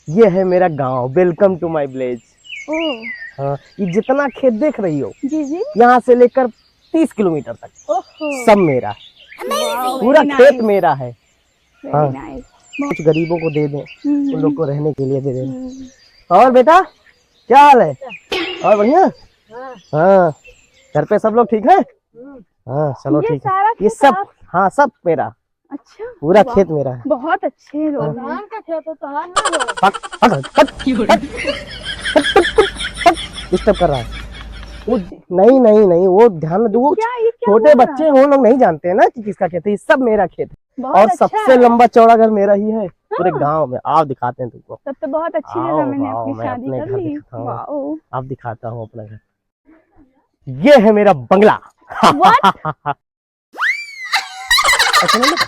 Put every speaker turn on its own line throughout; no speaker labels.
ये है मेरा गांव। Welcome to my village.
Oh,
ये जितना खेत देख रही हो,
जी जी।
यहाँ से लेकर 30 किलोमीटर तक
ओहो,
सब मेरा है। पूरा खेत मेरा है। हाँ,
वेरी नाइस।
कुछ गरीबों को दे दें, उन लोग को रहने के लिए दे दें।
हम्म।
और बेटा क्या हाल है? और बढ़िया? हाँ, घर पे सब लोग ठीक है? हाँ चलो
ये
ठीक है।
सारा
ये
खेत
सब,
आप-
हाँ सब मेरा,
अच्छा,
पूरा
वाह,
खेत मेरा है।
बहुत अच्छे लोग हैं।
धान का खेत होता है ना।
डिस्टर्ब कर रहा है वो। नहीं नहीं नहीं, वो ध्यान दो। वो
क्या ये क्या
छोटे
बोल रहा
बच्चे हैं, वो लोग नहीं जानते हैं ना कि किसका खेत है। ये सब मेरा खेत है।
बहुत
और
अच्छा
सबसे
है।
लंबा चौड़ा घर मेरा ही है पूरे गांव में। आओ दिखाते हैं तुमको।
तब तो बहुत अच्छी
आओ,
जगह मैंने
आओ,
अपनी
मैं
शादी
अपने
कर
घर
ली।
दिखाता हूँ।
वाओ,
अब दिखाता हूँ अपना घर। ये है मेरा बंगला। अच्छा नहीं लगा?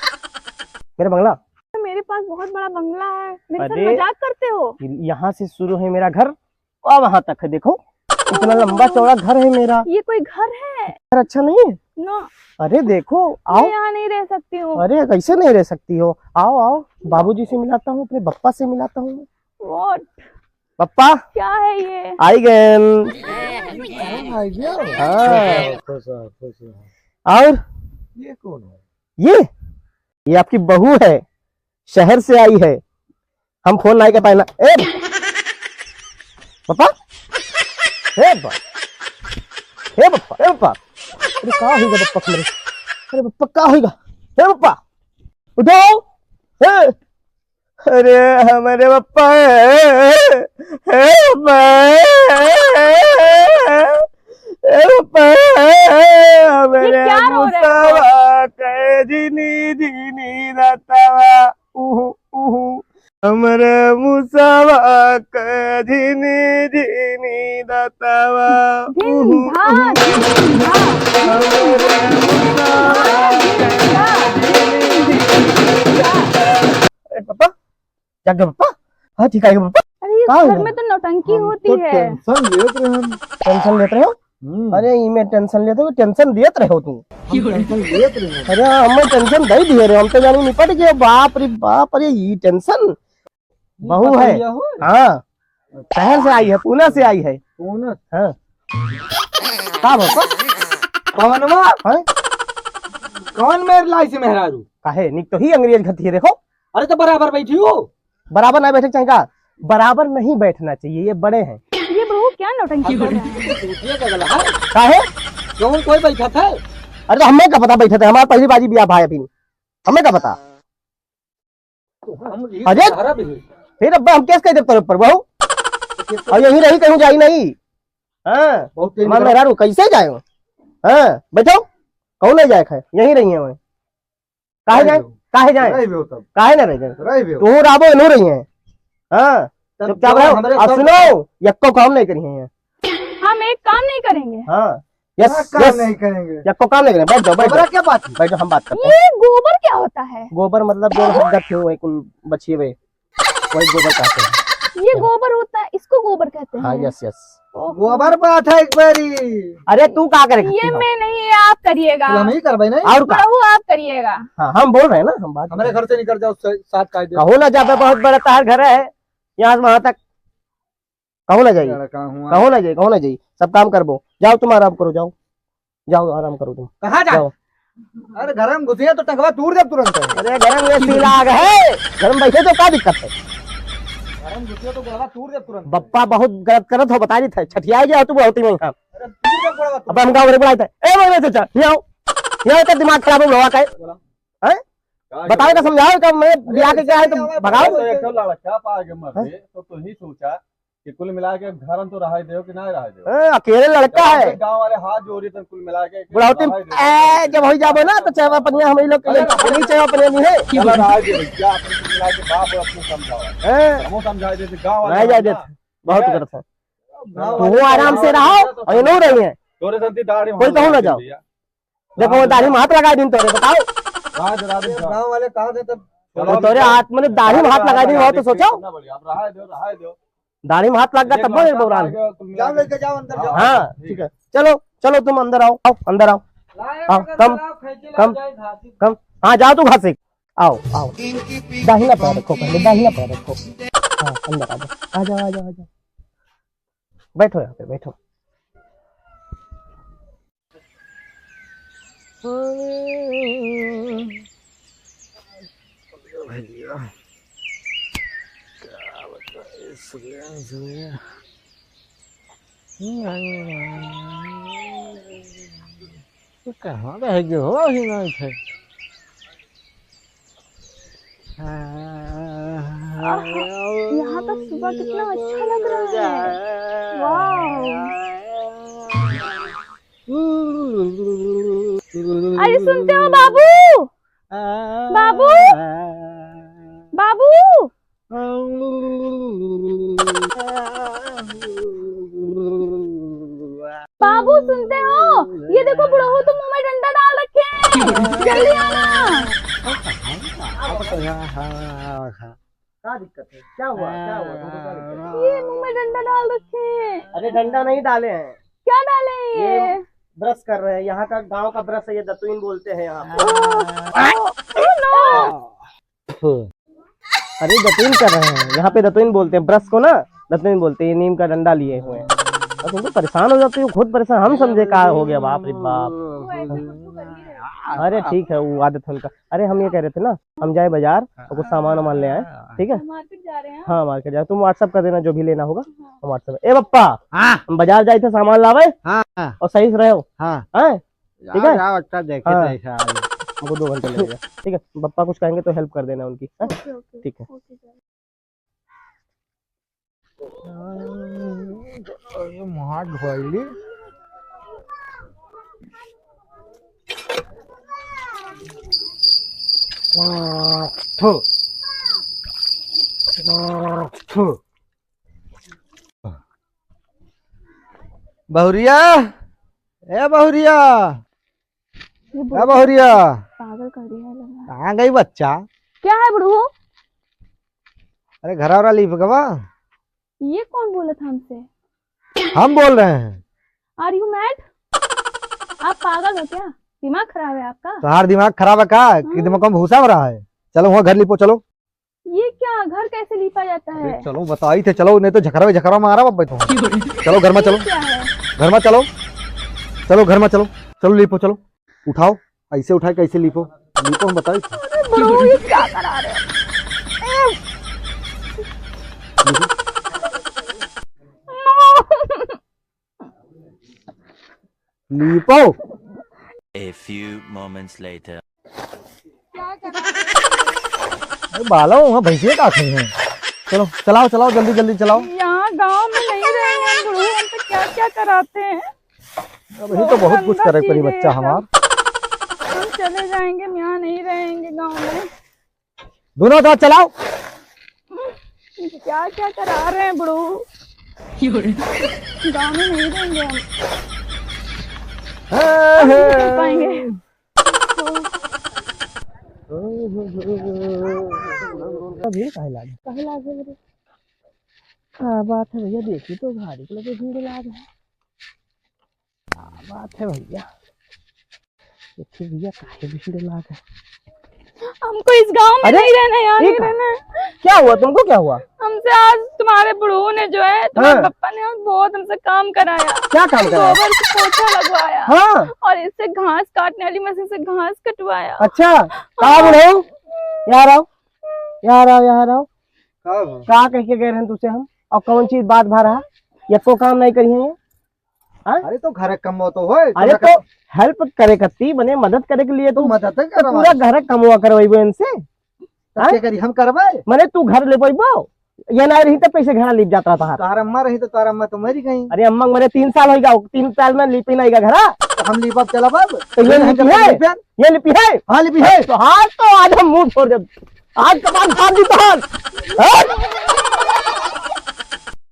मेरा बंगला।
मेरे पास बहुत बड़ा बंगला है। मेरे साथ
अरे,
मजाक करते हो?
यहाँ से शुरू है मेरा घर और वहां तक है। देखो इतना लंबा चौड़ा घर है मेरा।
ये कोई घर है?
घर अच्छा नहीं है?
नो,
अरे देखो, आओ।
मैं यहाँ नहीं रह सकती हूँ।
अरे कैसे नहीं रह सकती हो? आओ आओ, बाबूजी से मिलाता हूँ, अपने पप्पा से मिलाता हूँ।
What?
पप्पा
क्या है ये?
आई गए। और
ये कौन है?
ये आपकी बहू है, शहर से आई है। हम फोन नहीं कर पाए ना। ए पापा, ए पापा, ए पापा, ए पापा, अरे क्या होगा पापा मेरे? अरे पापा क्या होगा? ए पापा उठो। ए, अरे हमारे पापा है, पापा,
ये क्या रो रहे
हो? हमारे मुसावा कजनी जीनी दातावा। पापा जाग गए पापा? हाँ ठीक है पापा।
अरे इस
कहाँ
घर
है?
में तो नौटंकी होती है।
टेंशन लेते रहे हम।
टेंशन लेते रहे हो? अरे इमे टेंशन लेते हो, टेंशन देते रहे हो तुम।
टेंशन लेते रहे।
अरे हमें टेंशन दे दिए रे, हम तो जानी निपट गए। बाप रे बाप, अरे ये टेंशन बहू है। हाँ, शहर से आई है, पुणे से आई है।
कौन?
हाँ का पापा?
कौनवा?
हाँ?
कौन मेरे लाई से मेहरारू?
काहे निक तो ही अंग्रेज घती है। देखो
अरे तो बराबर बैठी हो।
बराबर ना बैठे चाहिए का? बराबर नहीं बैठना चाहिए, ये बड़े हैं।
ये बहू क्या नौटंकी कर रहा है?
टूटिए का गला है।
काहे?
कौन कोई बैठा था?
अरे तो हमें क्या पता बैठे थे? हमारा पहली बाजी ब्याह भाई अभी, हमें क्या पता? अरे!
अरे
फिर अब हम कैसे कह देते ऊपर बहू? और यही रही, कहीं जाई नहीं। हाँ
बहुत
मैं मेहरारू कैसे जाए? हाँ बैठो, कौन नहीं जाए है? यही रही है वही। काहे जाए? काहे जाए? काहे ना रह जाए? तू राबो नो रही है। हाँ चुपचाप रहो। अब सुनो, यक्को काम नहीं करी है।
हम एक काम नहीं करेंगे।
हाँ यस
काम
यस,
नहीं करेंगे।
यक्को काम नहीं करेंगे। बैठ जाओ, बैठ जाओ,
क्या बात है?
बैठो, हम बात करते हैं।
ये गोबर क्या होता है?
गोबर मतलब जो हड्डा थे वही कुल बचिए हुए, वही गोबर कहते हैं।
ये गोबर होता है, इसको गोबर कहते हैं।
हाँ यस यस।
ओहो।
गोबर बात है एक बारी।
अरे तू क्या करे?
ये मैं नहीं, ये आप करिएगा।
हम ही करवाई नहीं।
और का?
बहू आप करिएगा।
हाँ हम बोल रहे हैं ना, हम बात
हमारे घर से निकल जाओ, साथ कायदे।
कहो ना, जहाँ पे बहुत बड़ा तार घर है, यहाँ से वहां तक कहो ना जाइए, कहो ना जाइए, कहो ना जाइए। सब काम करबो। जाओ तुम आराम करो, जाओ जाओ आराम करो तुम।
कहाँ जाओ? अरे घर में घुसिए तो टंगवा तोड़ दे तुरंत।
अरे गरम ये सीला आग है, गरम बैठे तो क्या दिक्कत है?
घर में घुसिए तो गलवा तोड़ दे तुरंत।
बप्पा बहुत गलत करत हो, बता रही थे। छठिया गया तू बहुत ही में।
अरे तोड़ दे गलवा।
अब हम गाँव बुलाए थे। ए मैं चाचा यहाँ आओ, यहाँ तो दिमाग खराब हो का है? बताओ का समझाओ का मैं ब्याह के क्या है तो भगाओ।
लड़का पागे मर्दे तो तू ही सोचा कि कुल मिला के घर तो रहा दो कि ना रहा दो।
अकेले लड़का है,
गांव वाले हाथ जोड़ी तो कुल मिला के
बुढ़ाती जब हो जाबो ना तो चाहे पनिया हम लोग के लिए चाहे पनिया नहीं है।
चला रहा है क्या अपन कुल मिला के बाप अपने समझावा, हम समझा देते गांव वाले
नहीं जाए देते, बहुत करते हैं। तो वो आराम से रहो और ये नो रही है।
तोरे संती दाढ़ी
कोई कहूँ ना जाओ। देखो दाढ़ी में हाथ लगा दिन तोरे, बताओ
गाँव वाले कहा थे तब
तोरे हाथ में दाढ़ी में हाथ लगा दी हो तो सोचो।
अब रहा दो
दाढ़ी में हाथ लग गया तब बोल बोरान।
जाओ लेके जाओ अंदर जाओ।
हाँ ठीक है, चलो चलो तुम अंदर आओ, आओ अंदर आओ। हाँ कम कम कम, हाँ जाओ तू घास। आओ आओ, दाहिना पैर रखो, पहले दाहिना पैर रखो। हाँ अंदर आ जाओ, आ जाओ आ जाओ आ जाओ, बैठो यहाँ पे बैठो।
कहाँ रह गए हो ही नहीं थे।
यहाँ का सुबह कितना अच्छा लग रहा है। वाह। अरे सुनते हो बाबू? बाबू बाबू बाबू सुनते हो? ये देखो बुढ़ऊ तुम मुंह में डंडा डाल रखे हैं, जल्दी आना।
क्या दिक्कत है, क्या हुआ क्या हुआ?
ये मुंह में डंडा डाल रखे हैं।
अरे डंडा नहीं डाले हैं,
क्या डाले हैं ये?
ब्रश कर रहे हैं, यहाँ का गांव का ब्रश है, ये दतुईन बोलते हैं यहाँ। अरे दतुईन कर रहे हैं, यहाँ पे दतुईन बोलते हैं, ब्रश को ना दतुईन बोलते हैं। ये नीम का डंडा लिए हुए हैं। और तुम तो परेशान हो जाते हो, खुद परेशान, हम समझे क्या हो गया, बाप रे बाप। अरे ठीक है, वो आदत है उनका। अरे हम ये कह रहे थे ना, हम जाए बाजार और कुछ सामान वामान ले आए, ठीक है?
मार्केट जा रहे हैं।
हाँ मार्केट जाए, तुम व्हाट्सअप कर देना जो भी लेना होगा, हम व्हाट्सअप। ए पप्पा,
हाँ
हम बाजार जाए थे, सामान लावे
हाँ
और सही से रहो,
हाँ
हैं? ठीक है?
जाओ अच्छा देखे
हाँ।
देखा।
हमको 2 घंटे लगेगा, ठीक है? पप्पा कुछ कहेंगे तो हेल्प कर देना उनकी, हैं? ठीक है।
ये मुहां धोइली। थू थू। बहुरिया, ए बहुरिया,
ये
ए बहुरिया,
पागल कर दिया है लग रहा है।
कहाँ गई बच्चा?
क्या है बुढ़ऊ?
अरे घर वाला लीप गवा।
ये कौन बोला था हमसे?
हम बोल रहे हैं।
Are you mad? आप पागल हो क्या? दिमाग खराब है आपका?
तुम्हारा दिमाग खराब है का? कि दिमाग में भूसा भरा है? चलो वहाँ घर लिपो, चलो।
ये क्या, घर कैसे लीपा जाता है?
अरे चलो बताई थे, चलो नहीं तो झकरा मारा बाबा तुम। चलो घर में चलो,
क्या है?
घर में चलो, चलो घर में चलो, चलो लिपो, चलो उठाओ, ऐसे उठाए कैसे लिपो, लिपो हम बताई थे।
अरे बुढ़ऊ ये क्या करा रहे हो?
Lipo.
A few moments later.
अरे बाला वहाँ भैंसिया काटे हैं। चलो चलाओ चलाओ, जल्दी जल्दी चलाओ।
यहाँ गांव में नहीं रहेंगे हम बुढ़ऊ, हम तो क्या क्या कराते हैं।
अभी तो बहुत कुछ करे पड़ी बच्चा हमार।
हम चले जाएंगे, हम यहाँ नहीं रहेंगे गांव में।
दोनों तो चलाओ।
क्या क्या करा रहे हैं बुढ़ऊ, गांव में नहीं रहेंगे हम, नहीं चल पाएंगे।
भीड़ काहे लागे?
काहे लागे मेरे?
क्या बात है भैया, देखी तो गाड़ी को लगे भीड़ लागे। क्या बात है भैया, देखिए भैया काहे भीड़ लागे।
हमको इस गांव में नहीं रहना, यहाँ नहीं रहना है।
क्या हुआ तुमको, क्या हुआ?
हमसे आज तुम्हारे बुढ़ऊ ने जो है, तुम्हारे पापा ने बहुत हमसे काम कराया।
क्या काम कराया?
गोबर से पोछा लगवाया,
हाँ
और इससे घास काटने वाली मशीन से घास कटवाया।
अच्छा, कहाँ बुढ़ऊ? यार आओ, यार आओ, यार आओ। क्या कह के गए हैं तुझसे हम, और कौन चीज बात भा रहा? ये को काम नहीं करी है ये?
अरे तो घर कमो तो हो।
अरे तो हेल्प करे कत्ती बने, मदद करे के लिए
तू
तू
मदद
तो
कर,
पूरा घर कमवा करवाइबो इनसे।
करी हम करवाए।
मने तू घर ले पाइबो, ये ना रही तो पैसे घर लिप जाता था।
तार अम्मा रही तो तार अम्मा तो मरी गई।
अरे अम्मा मरे 3 साल होगा, 3 साल में लिपी नहीं का घर।
तो हम लिपा चला बाब,
तो ये लिपी है, ये लिपी है।
हाँ लिपि है।
तो आज तो आज हम मुंह छोड़ दे, आज कमान फाड़ दी तो